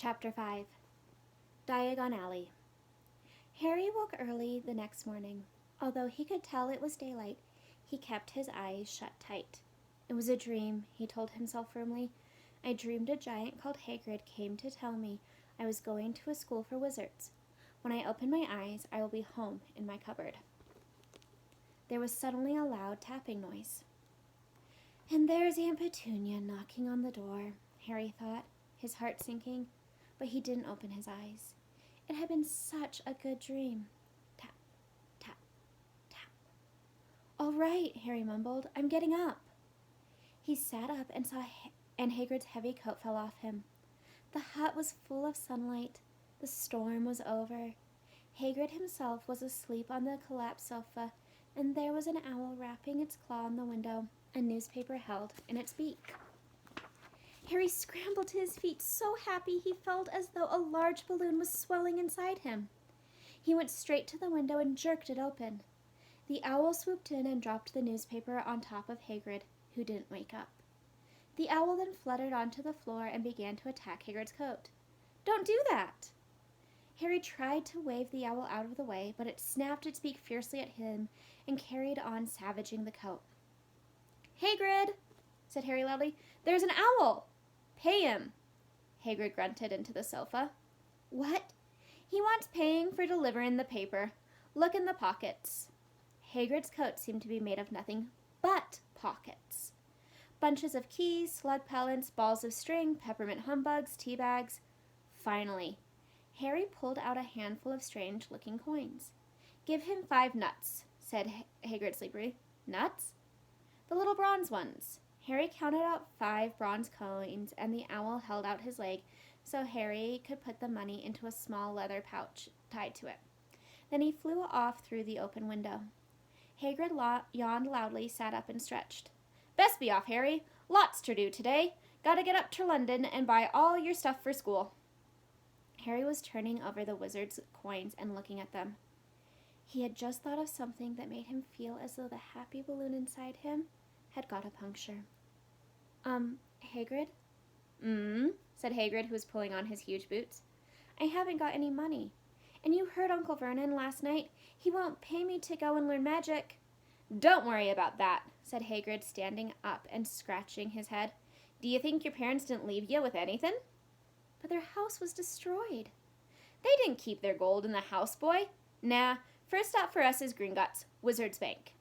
Chapter 5 Diagon Alley. Harry woke early the next morning. Although he could tell it was daylight, he kept his eyes shut tight. It was a dream, he told himself firmly. I dreamed a giant called Hagrid came to tell me I was going to a school for wizards. When I open my eyes, I will be home in my cupboard. There was suddenly a loud tapping noise. And there's Aunt Petunia knocking on the door, Harry thought, his heart sinking, but he didn't open his eyes. It had been such a good dream. Tap, tap, tap. All right, Harry mumbled. I'm getting up. He sat up and and Hagrid's heavy coat fell off him. The hut was full of sunlight. The storm was over. Hagrid himself was asleep on the collapsed sofa, and there was an owl rapping its claw on the window, a newspaper held in its beak. Harry scrambled to his feet, so happy he felt as though a large balloon was swelling inside him. He went straight to the window and jerked it open. The owl swooped in and dropped the newspaper on top of Hagrid, who didn't wake up. The owl then fluttered onto the floor and began to attack Hagrid's coat. "Don't do that!" Harry tried to wave the owl out of the way, but it snapped its beak fiercely at him and carried on savaging the coat. "Hagrid," said Harry loudly, "there's an owl!" "Pay him," Hagrid grunted into the sofa. "What?" "He wants paying for delivering the paper. Look in the pockets." Hagrid's coat seemed to be made of nothing but pockets. Bunches of keys, slug pellets, balls of string, peppermint humbugs, tea bags. Finally, Harry pulled out a handful of strange-looking coins. "Give him 5 nuts," said Hagrid sleepily. "Nuts?" "The little bronze ones." Harry counted out 5 bronze coins, and the owl held out his leg so Harry could put the money into a small leather pouch tied to it. Then he flew off through the open window. Hagrid yawned loudly, sat up, and stretched. "Best be off, Harry. Lots to do today. Gotta get up to London and buy all your stuff for school." Harry was turning over the wizard's coins and looking at them. He had just thought of something that made him feel as though the happy balloon inside him had got a puncture. Hagrid?" Said Hagrid, who was pulling on his huge boots. "I haven't got any money. And you heard Uncle Vernon last night. He won't pay me to go and learn magic." "Don't worry about that," said Hagrid, standing up and scratching his head. "Do you think your parents didn't leave you with anything?" "But their house was destroyed." "They didn't keep their gold in the house, boy. Nah, first stop for us is Gringotts, Wizard's Bank.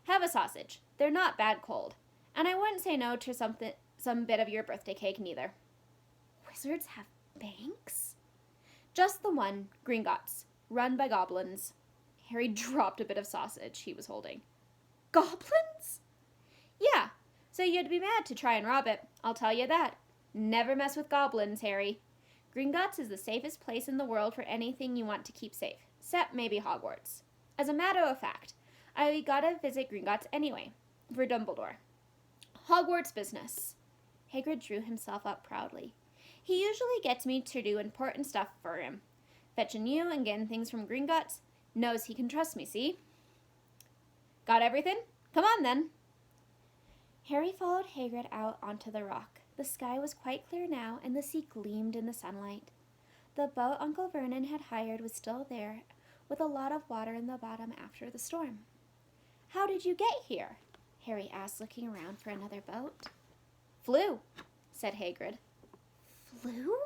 Have a sausage. They're not bad cold. And I wouldn't say no to some bit of your birthday cake, neither." "Wizards have banks?" "Just the one, Gringotts, run by goblins." Harry dropped a bit of sausage he was holding. "Goblins?" "Yeah, so you'd be mad to try and rob it, I'll tell you that. Never mess with goblins, Harry. Gringotts is the safest place in the world for anything you want to keep safe, except maybe Hogwarts. As a matter of fact, I gotta visit Gringotts anyway, for Dumbledore. Hogwarts business." Hagrid drew himself up proudly. "He usually gets me to do important stuff for him. Fetching you and getting things from Gringotts. Knows he can trust me, see? Got everything? Come on, then." Harry followed Hagrid out onto the rock. The sky was quite clear now, and the sea gleamed in the sunlight. The boat Uncle Vernon had hired was still there, with a lot of water in the bottom after the storm. "How did you get here?" Harry asked, looking around for another boat. "Flew," said Hagrid. "Flew?"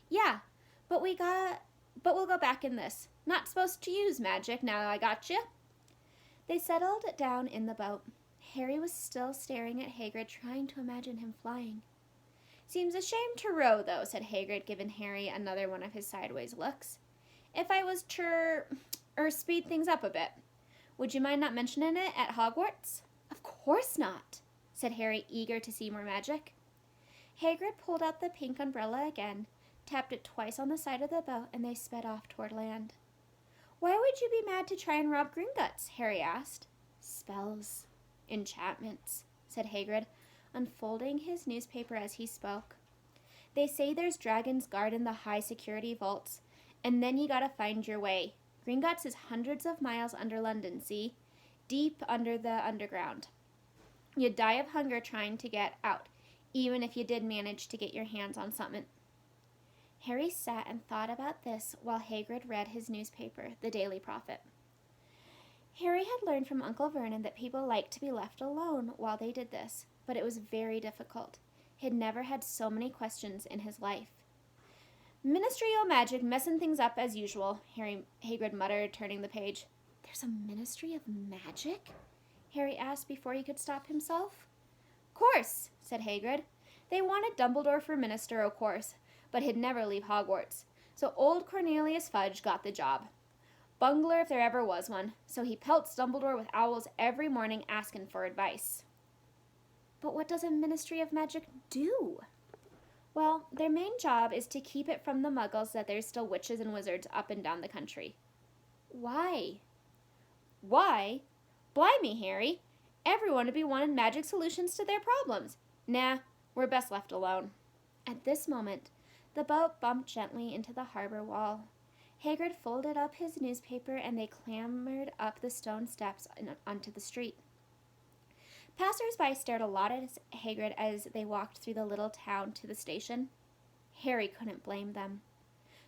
"Yeah, but we'll go back in this. Not supposed to use magic now I got you." They settled down in the boat. Harry was still staring at Hagrid, trying to imagine him flying. "Seems a shame to row, though," said Hagrid, giving Harry another one of his sideways looks. "If I was to speed things up a bit. Would you mind not mentioning it at Hogwarts?" "Of course not," said Harry, eager to see more magic. Hagrid pulled out the pink umbrella again, tapped it twice on the side of the boat, and they sped off toward land. "Why would you be mad to try and rob Gringotts?" Harry asked. "Spells. Enchantments," said Hagrid, unfolding his newspaper as he spoke. "They say there's dragons guarding the high-security vaults, and then you gotta find your way. Gringotts is hundreds of miles under London, see? Deep under the underground. You'd die of hunger trying to get out, even if you did manage to get your hands on something." Harry sat and thought about this while Hagrid read his newspaper, the Daily Prophet. Harry had learned from Uncle Vernon that people liked to be left alone while they did this, but it was very difficult. He had never had so many questions in his life. Ministry o' Magic messing things up as usual, Hagrid muttered, turning the page. There's a Ministry of Magic? Harry asked before he could stop himself. Course, said Hagrid. They wanted Dumbledore for minister, of course, but he'd never leave Hogwarts. So old Cornelius Fudge got the job. Bungler if there ever was one, so he pelts Dumbledore with owls every morning asking for advice. But what does a Ministry of Magic do? Well, their main job is to keep it from the muggles that there's still witches and wizards up and down the country. Why? Why? Blimey, Harry. Everyone would be wanting magic solutions to their problems. Nah, we're best left alone. At this moment, the boat bumped gently into the harbor wall. Hagrid folded up his newspaper and they clambered up the stone steps onto the street. Passers-by stared a lot at Hagrid as they walked through the little town to the station. Harry couldn't blame them.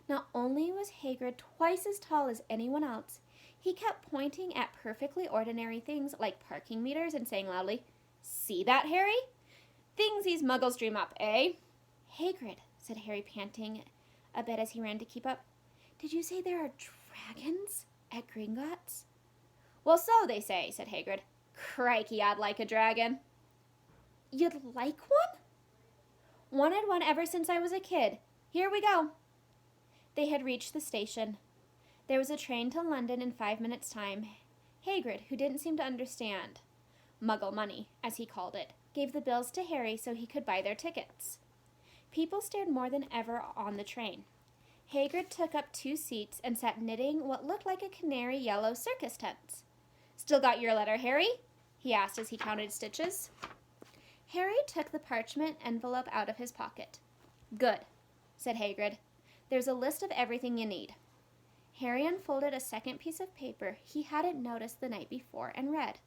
Not only was Hagrid twice as tall as anyone else, he kept pointing at perfectly ordinary things like parking meters and saying loudly, "See that, Harry? Things these muggles dream up, eh?" "Hagrid," said Harry, panting a bit as he ran to keep up, "did you say there are dragons at Gringotts?" "Well, so they say," said Hagrid. "Crikey, I'd like a dragon." "You'd like one?" "Wanted one ever since I was a kid. Here we go." They had reached the station. There was a train to London in 5 minutes' time. Hagrid, who didn't seem to understand Muggle money, as he called it, gave the bills to Harry so he could buy their tickets. People stared more than ever on the train. Hagrid took up 2 seats and sat knitting what looked like a canary yellow circus tent. "Still got your letter, Harry?" he asked as he counted stitches. Harry took the parchment envelope out of his pocket. "Good," said Hagrid. "There's a list of everything you need." Harry unfolded a second piece of paper he hadn't noticed the night before and read,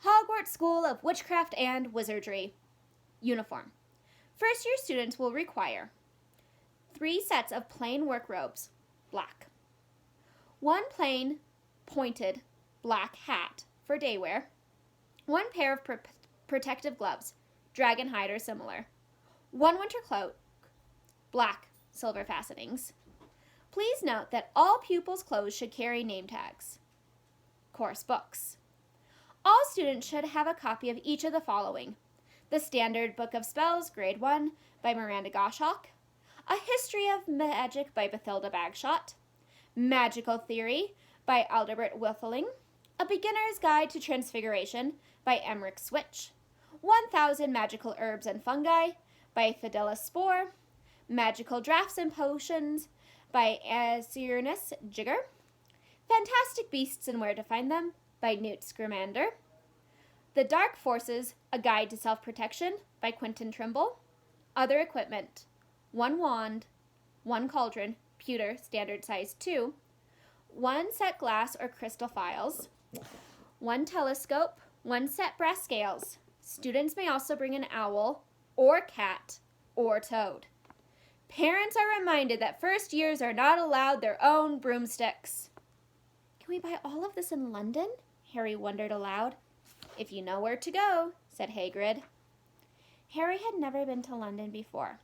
"Hogwarts School of Witchcraft and Wizardry. Uniform. First-year students will require 3 sets of plain work robes, black. 1 plain, pointed, black hat for day wear. 1 pair of protective gloves, dragon hide or similar. 1 winter cloak, black, silver fastenings. Please note that all pupils' clothes should carry name tags. Course books. All students should have a copy of each of the following: The Standard Book of Spells, Grade 1, by Miranda Goshawk. A History of Magic by Bathilda Bagshot. Magical Theory by Aldebert Wilfeling. A Beginner's Guide to Transfiguration by Emmerich Switch. 1000 Magical Herbs and Fungi by Fidelis Spore. Magical Drafts and Potions by Asirnus Jigger. Fantastic Beasts and Where to Find Them by Newt Scamander. The Dark Forces, A Guide to Self-Protection by Quentin Trimble. Other equipment: 1 wand, 1 cauldron, pewter, standard size 2, 1 set glass or crystal phials, 1 telescope, 1 set brass scales. Students may also bring an owl, or cat, or toad. Parents are reminded that first years are not allowed their own broomsticks. Can we buy all of this in London? Harry wondered aloud. If you know where to go, said Hagrid. Harry had never been to London before.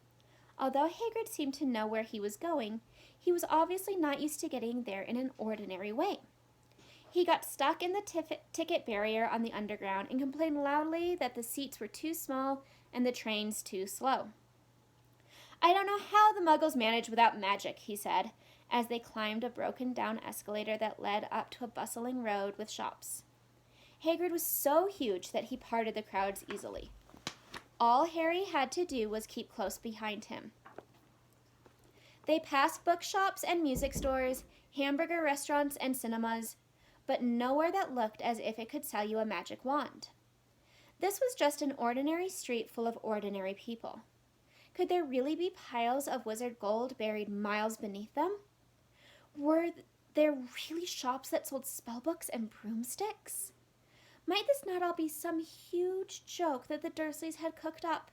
Although Hagrid seemed to know where he was going, he was obviously not used to getting there in an ordinary way. He got stuck in the ticket barrier on the underground and complained loudly that the seats were too small and the trains too slow. I don't know how the Muggles manage without magic, he said, as they climbed a broken-down escalator that led up to a bustling road with shops. Hagrid was so huge that he parted the crowds easily. All Harry had to do was keep close behind him. They passed bookshops and music stores, hamburger restaurants and cinemas, but nowhere that looked as if it could sell you a magic wand. This was just an ordinary street full of ordinary people. Could there really be piles of wizard gold buried miles beneath them? Were there really shops that sold spellbooks and broomsticks? Might this not all be some huge joke that the Dursleys had cooked up?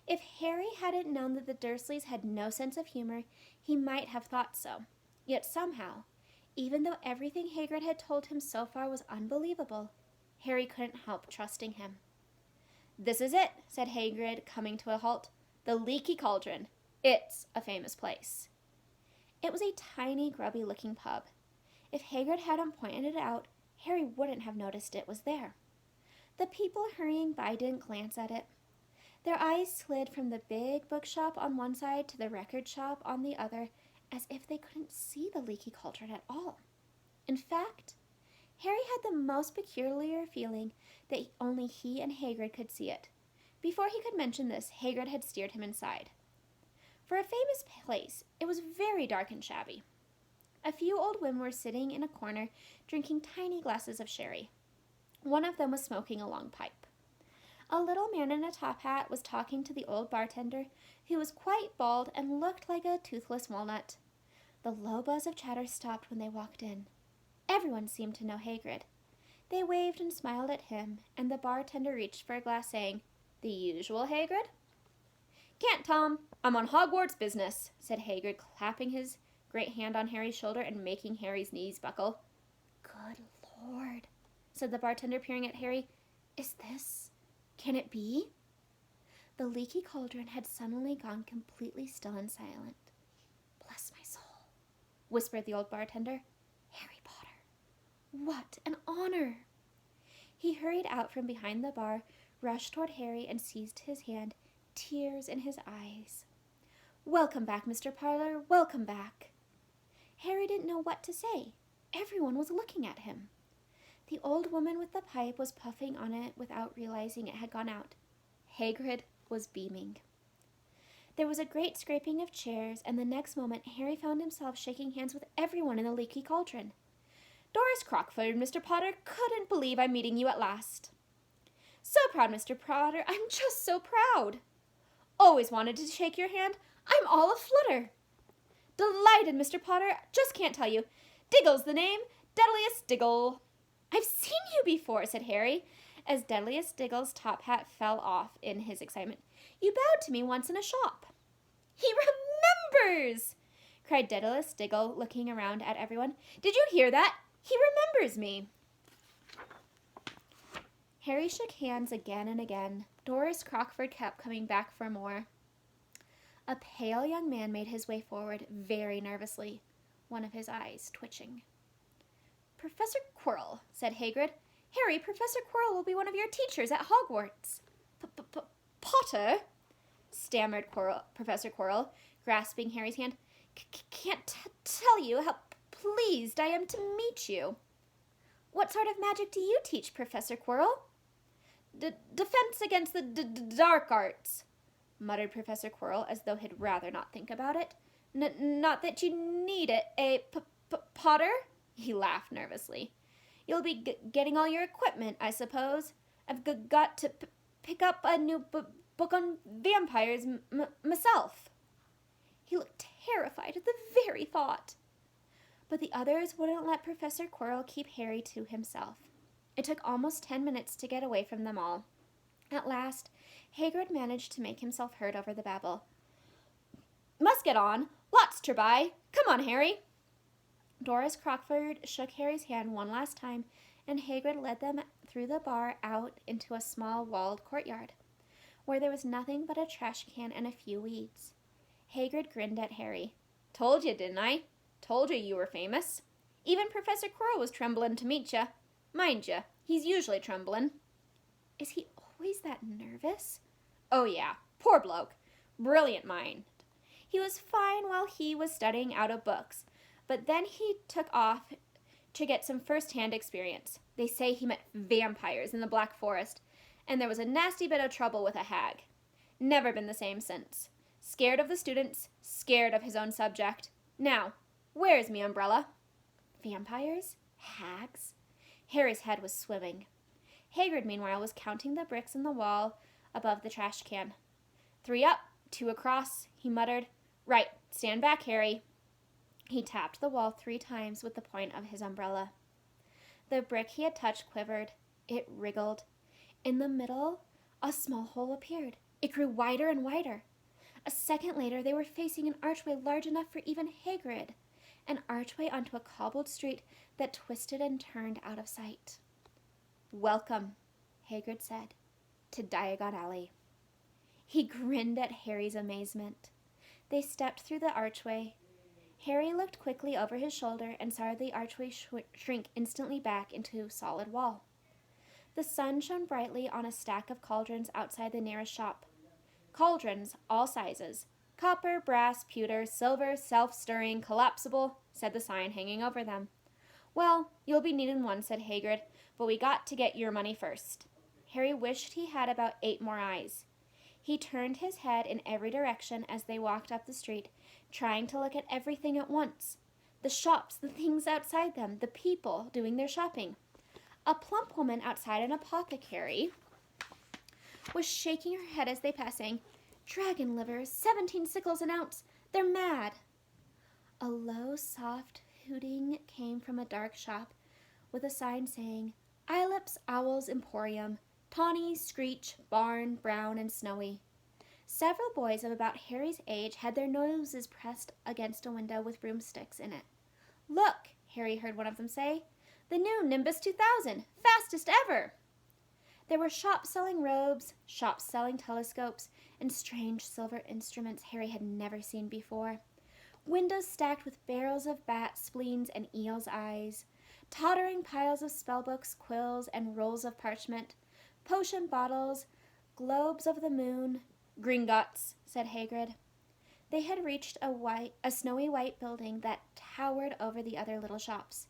If Harry hadn't known that the Dursleys had no sense of humor, he might have thought so. Yet somehow, even though everything Hagrid had told him so far was unbelievable, Harry couldn't help trusting him. "This is it," said Hagrid, coming to a halt. "The Leaky Cauldron. It's a famous place." It was a tiny, grubby-looking pub. If Hagrid hadn't pointed it out, Harry wouldn't have noticed it was there. The people hurrying by didn't glance at it. Their eyes slid from the big bookshop on one side to the record shop on the other, as if they couldn't see the Leaky Cauldron at all. In fact, Harry had the most peculiar feeling that only he and Hagrid could see it. Before he could mention this, Hagrid had steered him inside. For a famous place, it was very dark and shabby. A few old women were sitting in a corner, drinking tiny glasses of sherry. One of them was smoking a long pipe. A little man in a top hat was talking to the old bartender, who was quite bald and looked like a toothless walnut. The low buzz of chatter stopped when they walked in. Everyone seemed to know Hagrid. They waved and smiled at him, and the bartender reached for a glass, saying, "The usual, Hagrid?" "Can't, Tom. I'm on Hogwarts business," said Hagrid, clapping his great hand on Harry's shoulder and making Harry's knees buckle. "Good Lord," said the bartender, peering at Harry. Can it be?" The Leaky Cauldron had suddenly gone completely still and silent. "Bless my soul," whispered the old bartender. "Harry Potter. What an honor!" He hurried out from behind the bar, rushed toward Harry, and seized his hand, tears in his eyes. "Welcome back, Mr. Potter, welcome back." Harry didn't know what to say. Everyone was looking at him. The old woman with the pipe was puffing on it without realizing it had gone out. Hagrid was beaming. There was a great scraping of chairs, and the next moment Harry found himself shaking hands with everyone in the Leaky Cauldron. "Doris Crockford, Mr. Potter, couldn't believe I'm meeting you at last." "So proud, Mr. Potter, I'm just so proud." "Always wanted to shake your hand. I'm all aflutter." "Delighted, Mr. Potter, just can't tell you. Diggle's the name, Deadliest Diggle." "I've seen you before," said Harry, as Deadliest Diggle's top hat fell off in his excitement. "You bowed to me once in a shop." "He remembers!" cried Deadliest Diggle, looking around at everyone. "Did you hear that? He remembers me." Harry shook hands again and again. Doris Crockford kept coming back for more. A pale young man made his way forward very nervously, one of his eyes twitching. "Professor Quirrell," said Hagrid. "Harry, Professor Quirrell will be one of your teachers at Hogwarts." "Potter," stammered Professor Quirrell, grasping Harry's hand. "Can't tell you how pleased I am to meet you." "What sort of magic do you teach, Professor Quirrell?" Defense against the dark arts," muttered Professor Quirrell, as though he'd rather not think about it. Not that you need it, Potter?" He laughed nervously. "You'll be getting all your equipment, I suppose. I've got to pick up a new book on vampires myself." He looked terrified at the very thought. But the others wouldn't let Professor Quirrell keep Harry to himself. It took almost 10 minutes to get away from them all. At last, Hagrid managed to make himself heard over the babble. "Must get on. Lots to buy. Come on, Harry." Doris Crockford shook Harry's hand one last time, and Hagrid led them through the bar out into a small walled courtyard, where there was nothing but a trash can and a few weeds. Hagrid grinned at Harry. "Told you, didn't I? Told you were famous. Even Professor Quirrell was trembling to meet you. Mind you, he's usually trembling." "Is he always that nervous?" "Oh yeah, poor bloke. Brilliant mind. He was fine while he was studying out of books, but then he took off to get some first-hand experience. They say he met vampires in the Black Forest, and there was a nasty bit of trouble with a hag. Never been the same since. Scared of the students, scared of his own subject. Now, where's me umbrella?" "Vampires? Hags?" Harry's head was swimming. Hagrid, meanwhile, was counting the bricks in the wall above the trash can. 3 up, 2 across, he muttered. "Right, stand back, Harry." He tapped the wall 3 times with the point of his umbrella. The brick he had touched quivered. It wriggled. In the middle, a small hole appeared. It grew wider and wider. A second later, they were facing an archway large enough for even Hagrid, an archway onto a cobbled street that twisted and turned out of sight. "Welcome," Hagrid said, "to Diagon Alley." He grinned at Harry's amazement. They stepped through the archway. Harry looked quickly over his shoulder and saw the archway shrink instantly back into a solid wall. The sun shone brightly on a stack of cauldrons outside the nearest shop. Cauldrons, all sizes. "Copper, brass, pewter, silver, self-stirring, collapsible," said the sign hanging over them. "Well, you'll be needing one," said Hagrid, "but we got to get your money first." Harry wished he had about 8 more eyes. He turned his head in every direction as they walked up the street, trying to look at everything at once. The shops, the things outside them, the people doing their shopping. A plump woman outside an apothecary was shaking her head as they passed, saying, "Dragon livers, 17 sickles an ounce. They're mad." A low, soft hooting came from a dark shop with a sign saying, "Ileps Owl's Emporium, Tawny, Screech, Barn, Brown, and Snowy." Several boys of about Harry's age had their noses pressed against a window with broomsticks in it. "Look," Harry heard one of them say, "the new Nimbus 2000, fastest ever!" There were shops selling robes, shops selling telescopes, and strange silver instruments Harry had never seen before. Windows stacked with barrels of bat spleens and eel's eyes, tottering piles of spellbooks, quills, and rolls of parchment, potion bottles, globes of the moon. "Gringotts," said Hagrid. They had reached a snowy white building that towered over the other little shops.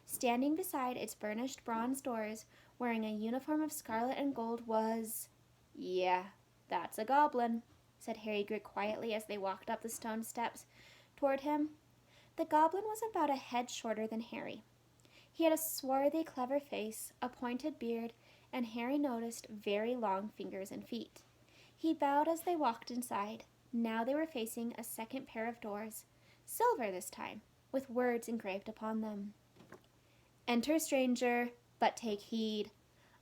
Standing beside its burnished bronze doors, wearing a uniform of scarlet and gold, was... "Yeah, that's a goblin," said Harry quietly as they walked up the stone steps toward him. The goblin was about a head shorter than Harry. He had a swarthy, clever face, a pointed beard, and Harry noticed very long fingers and feet. He bowed as they walked inside. Now they were facing a second pair of doors, silver this time, with words engraved upon them. "Enter, stranger, but take heed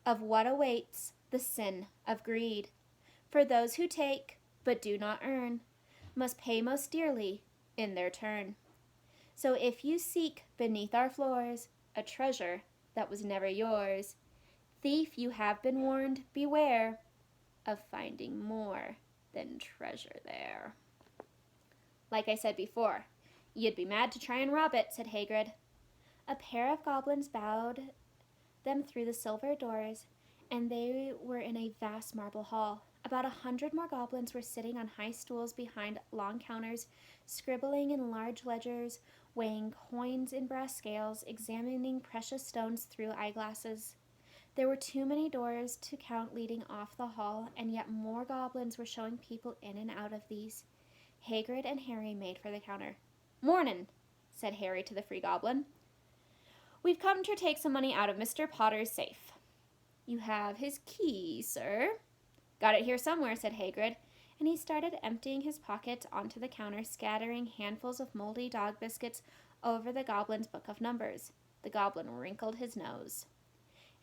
of what awaits the sin of greed. For those who take, but do not earn, must pay most dearly in their turn. So if you seek beneath our floors a treasure that was never yours, thief, you have been warned, beware of finding more than treasure there." "Like I said before, you'd be mad to try and rob it," said Hagrid. A pair of goblins bowed them through the silver doors, and they were in a vast marble hall. About 100 more goblins were sitting on high stools behind long counters, scribbling in large ledgers, weighing coins in brass scales, examining precious stones through eyeglasses. There were too many doors to count leading off the hall, and yet more goblins were showing people in and out of these. Hagrid and Harry made for the counter. "Mornin'," said Harry to the free goblin. "We've come to take some money out of Mr. Potter's safe." "You have his key, sir?" "Got it here somewhere," said Hagrid, and he started emptying his pockets onto the counter, scattering handfuls of moldy dog biscuits over the goblin's book of numbers. The goblin wrinkled his nose.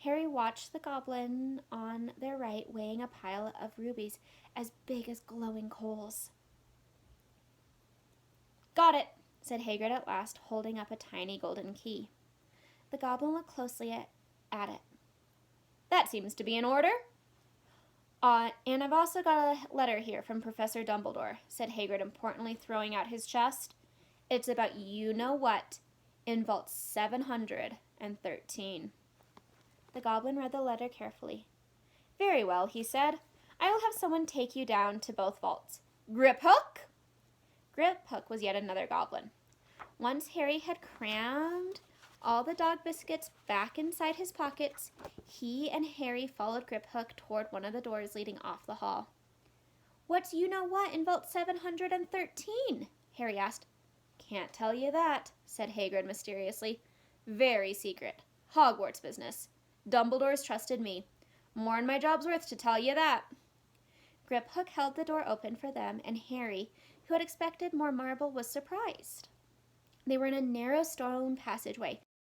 Harry watched the goblin on their right weighing a pile of rubies as big as glowing coals. "Got it," said Hagrid at last, holding up a tiny golden key. The goblin looked closely at it. "That seems to be in order." And I've also got a letter here from Professor Dumbledore," said Hagrid importantly, throwing out his chest. "It's about you-know-what in Vault 713. The goblin read the letter carefully. "Very well," he said. "I will have someone take you down to both vaults. Griphook!" Griphook was yet another goblin. Once Harry had crammed all the dog biscuits back inside his pockets, he and Harry followed Griphook toward one of the doors leading off the hall. "What's you-know-what in Vault 713? Harry asked. "Can't tell you that," said Hagrid mysteriously. "Very secret. Hogwarts business. Dumbledore's trusted me. More'n my job's worth to tell you that." Griphook held the door open for them, and Harry, who had expected more marble, was surprised. They were in a narrow stone passageway,